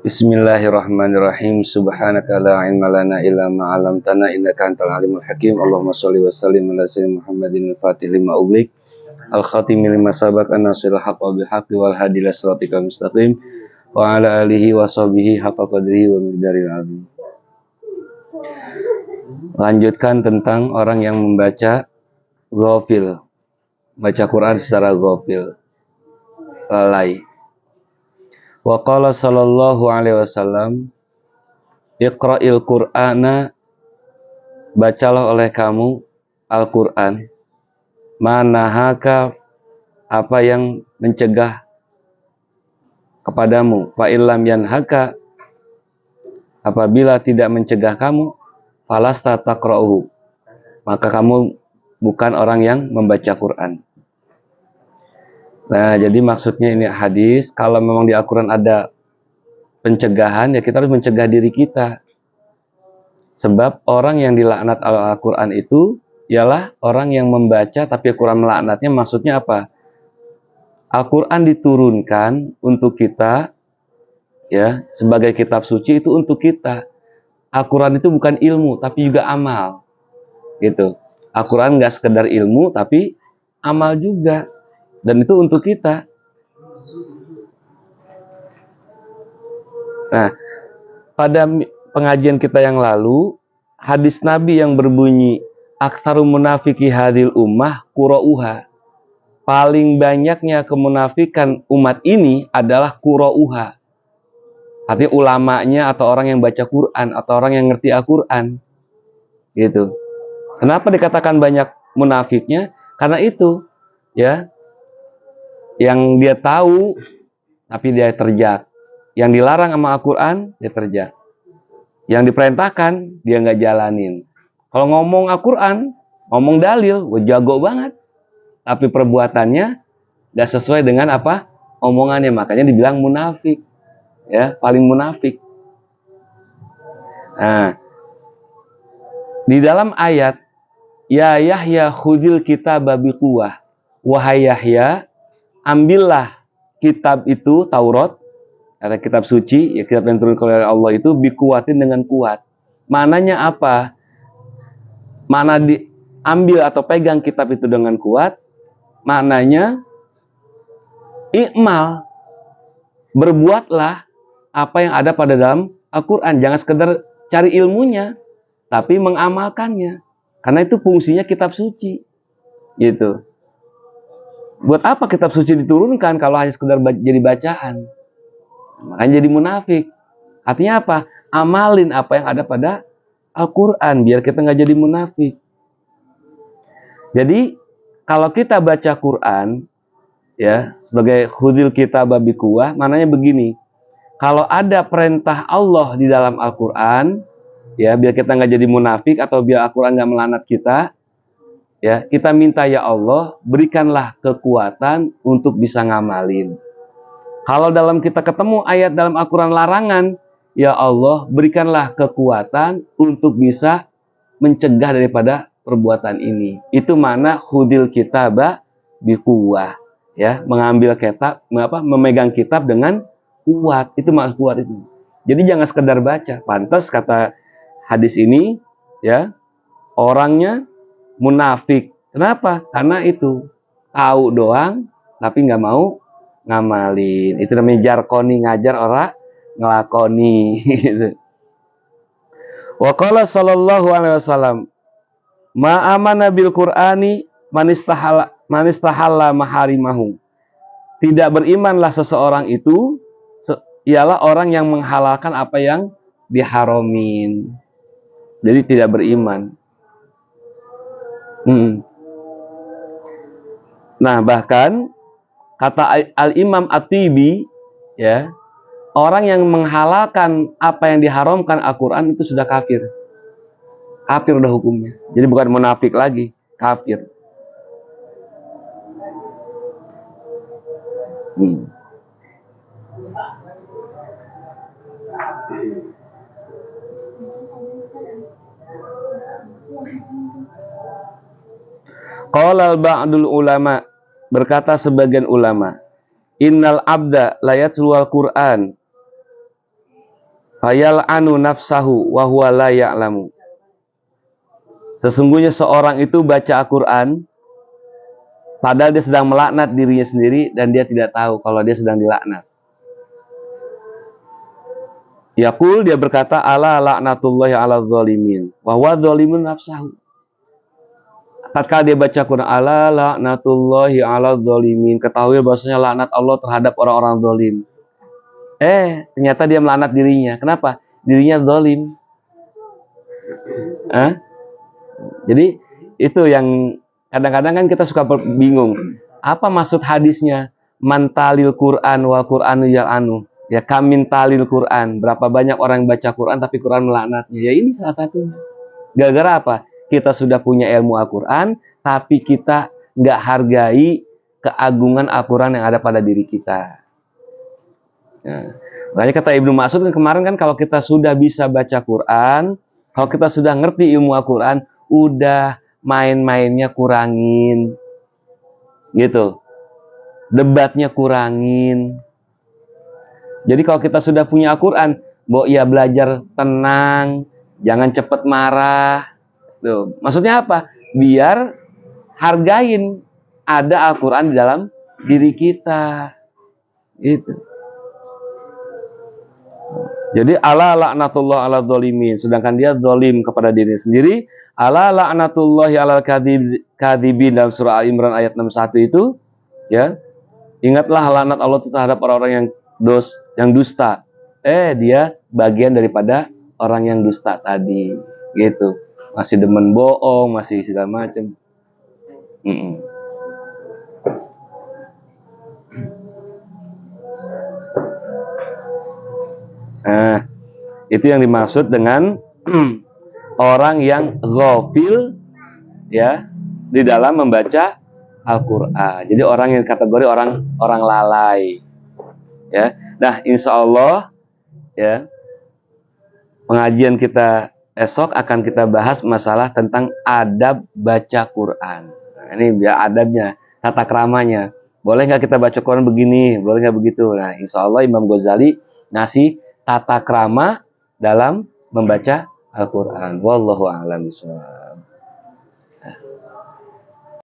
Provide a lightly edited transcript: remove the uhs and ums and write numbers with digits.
Bismillahirrahmanirrahim. Subhanaka la ilma lana illa ma 'allamtana innaka antal alimul hakim. Allahumma shalli wa sallim ala sayyidina Muhammadin al-fatih lima ughliq al-khatim lima sabaq an-nasirul haqq bil haqqi wal hadi ila siratikal mustaqim wa ala alihi wa sahbihi haqqa qadrihi wa miqdaril azim. Lanjutkan tentang orang yang membaca ghafil, baca Quran secara ghafil, lalai. Wa qala sallallahu alaihi wasallam, Iqra'il Qur'ana, bacalah oleh kamu Al-Qur'an, manahaka, apa yang mencegah kepadamu, fa illam yanhaka, apabila tidak mencegah kamu, falasta taqra'uhu, maka kamu bukan orang yang membaca Quran. Nah, jadi maksudnya ini hadis, kalau memang di Al-Quran ada pencegahan, ya kita harus mencegah diri kita. Sebab orang yang dilaknat Al-Quran itu ialah orang yang membaca tapi Al-Quran melaknatnya. Maksudnya apa? Al-Quran diturunkan untuk kita, ya, sebagai kitab suci itu untuk kita. Al-Quran itu bukan ilmu tapi juga amal, gitu. Al-Quran nggak sekedar ilmu tapi amal juga. Dan itu untuk kita. Nah, pada pengajian kita yang lalu, hadis Nabi yang berbunyi, aktsaru munafiki hadil ummah qura'uha. Paling banyaknya kemunafikan umat ini adalah qura'uha. Artinya ulamanya atau orang yang baca Quran atau orang yang ngerti Al-Quran. Gitu. Kenapa dikatakan banyak munafiknya? Karena itu, ya. Yang dia tahu tapi dia terjak. Yang dilarang sama Al-Quran dia terjak. Yang diperintahkan dia nggak jalanin. Kalau ngomong Al-Quran, ngomong dalil, gue jago banget. Tapi perbuatannya nggak sesuai dengan apa omongannya. Makanya dibilang munafik, ya, paling munafik. Nah, di dalam ayat, ya Yahya khudil kitaba biquwah, wahai Yahya, ambillah kitab itu, Taurat, atau kitab suci, ya kitab yang turun oleh Allah itu, bikuatin dengan kuat. Mananya apa? Mana diambil atau pegang kitab itu dengan kuat? Maknanya, i'mal, berbuatlah apa yang ada pada dalam Al-Quran. Jangan sekedar cari ilmunya, tapi mengamalkannya. Karena itu fungsinya kitab suci. Gitu. Buat apa kitab suci diturunkan kalau hanya sekedar jadi bacaan? Makanya jadi munafik. Artinya apa? Amalin apa yang ada pada Al-Quran biar kita nggak jadi munafik. Jadi kalau kita baca Quran, ya, sebagai khudil kitab biquwah, maknanya begini. Kalau ada perintah Allah di dalam Al-Quran, ya, biar kita nggak jadi munafik atau biar Al-Quran nggak melanat kita, ya, kita minta, ya Allah, berikanlah kekuatan untuk bisa ngamalin. Kalau dalam kita ketemu ayat dalam Al-Quran larangan, ya Allah, berikanlah kekuatan untuk bisa mencegah daripada perbuatan ini. Itu mana khudil kitaba biquwah, ya, mengambil kitab, memegang kitab dengan kuat. Itu maksud kuat itu. Jadi jangan sekedar baca. Pantas kata hadis ini, ya, orangnya munafik. Kenapa? Karena itu tahu doang tapi nggak mau ngamalin. Itu namanya jarkoni, ngajar orang ngelakoni. Wa qala sallallahu alaihi wasallam, ma amana bil qur'ani manistahalla maharimahu. Tidak berimanlah seseorang itu ialah orang yang menghalalkan apa yang diharomin. Jadi tidak beriman. Nah, bahkan kata Al-Imam At-Tibi, ya, orang yang menghalalkan apa yang diharamkan Al-Quran itu sudah kafir. Kafir udah hukumnya. Jadi bukan munafik lagi, kafir. Qala ba'dul ulama, berkata sebagian ulama, innal abda la yatlul Qur'an, fayal'anu nafsahu wa huwa la ya'lamu. Sesungguhnya seorang itu baca Al-Quran padahal dia sedang melaknat dirinya sendiri dan dia tidak tahu kalau dia sedang dilaknat. Yaqul, dia berkata, ala laknatullahi ala zalimin wa huwa zalimun nafsahu. Tatkala dia baca Quran, ala laknatullahi ala zalimin, ketahui bahwasanya laknat Allah terhadap orang-orang zalim. Ternyata dia melaknat dirinya. Kenapa? Dirinya zalim. Jadi itu yang kadang-kadang kan kita suka bingung. Apa maksud hadisnya? Mantalil Quran wal Quranu yal'anu. Ya, kamin talil Quran. Berapa banyak orang yang baca Quran tapi Quran melaknatnya. Ya ini salah satunya. Gara-gara apa? Kita sudah punya ilmu Al-Quran, tapi kita nggak hargai keagungan Al-Quran yang ada pada diri kita. Nah, makanya kata Ibnu Mas'ud kemarin kan, kalau kita sudah bisa baca Quran, kalau kita sudah ngerti ilmu Al-Quran, udah main-mainnya kurangin, gitu. Debatnya kurangin. Jadi kalau kita sudah punya Al-Quran, ya belajar tenang, jangan cepet marah. Tuh, maksudnya apa? Biar hargain ada Al-Quran di dalam diri kita. Gitu. Jadi ala laknatullah ala zalimin, sedangkan dia zalim kepada diri sendiri. Ala laknatullahi ala kadhibin dalam surah Al-Imran ayat 61 itu, ya. Ingatlah laknat Allah terhadap orang-orang yang dusta. Dia bagian daripada orang yang dusta tadi, gitu. Masih demen bohong, masih segala macam. Nah, itu yang dimaksud dengan orang yang ghafil, ya, di dalam membaca Al-Quran. Jadi orang yang kategori orang lalai, ya. Nah, insya Allah, ya, pengajian kita esok akan kita bahas masalah tentang adab baca Quran. Nah, ini biar adabnya, tata keramanya. Boleh nggak kita baca Quran begini? Boleh nggak begitu? Nah, insya Allah Imam Ghazali ngasih tata krama dalam membaca Al-Quran. Wallahu a'lam bishawab.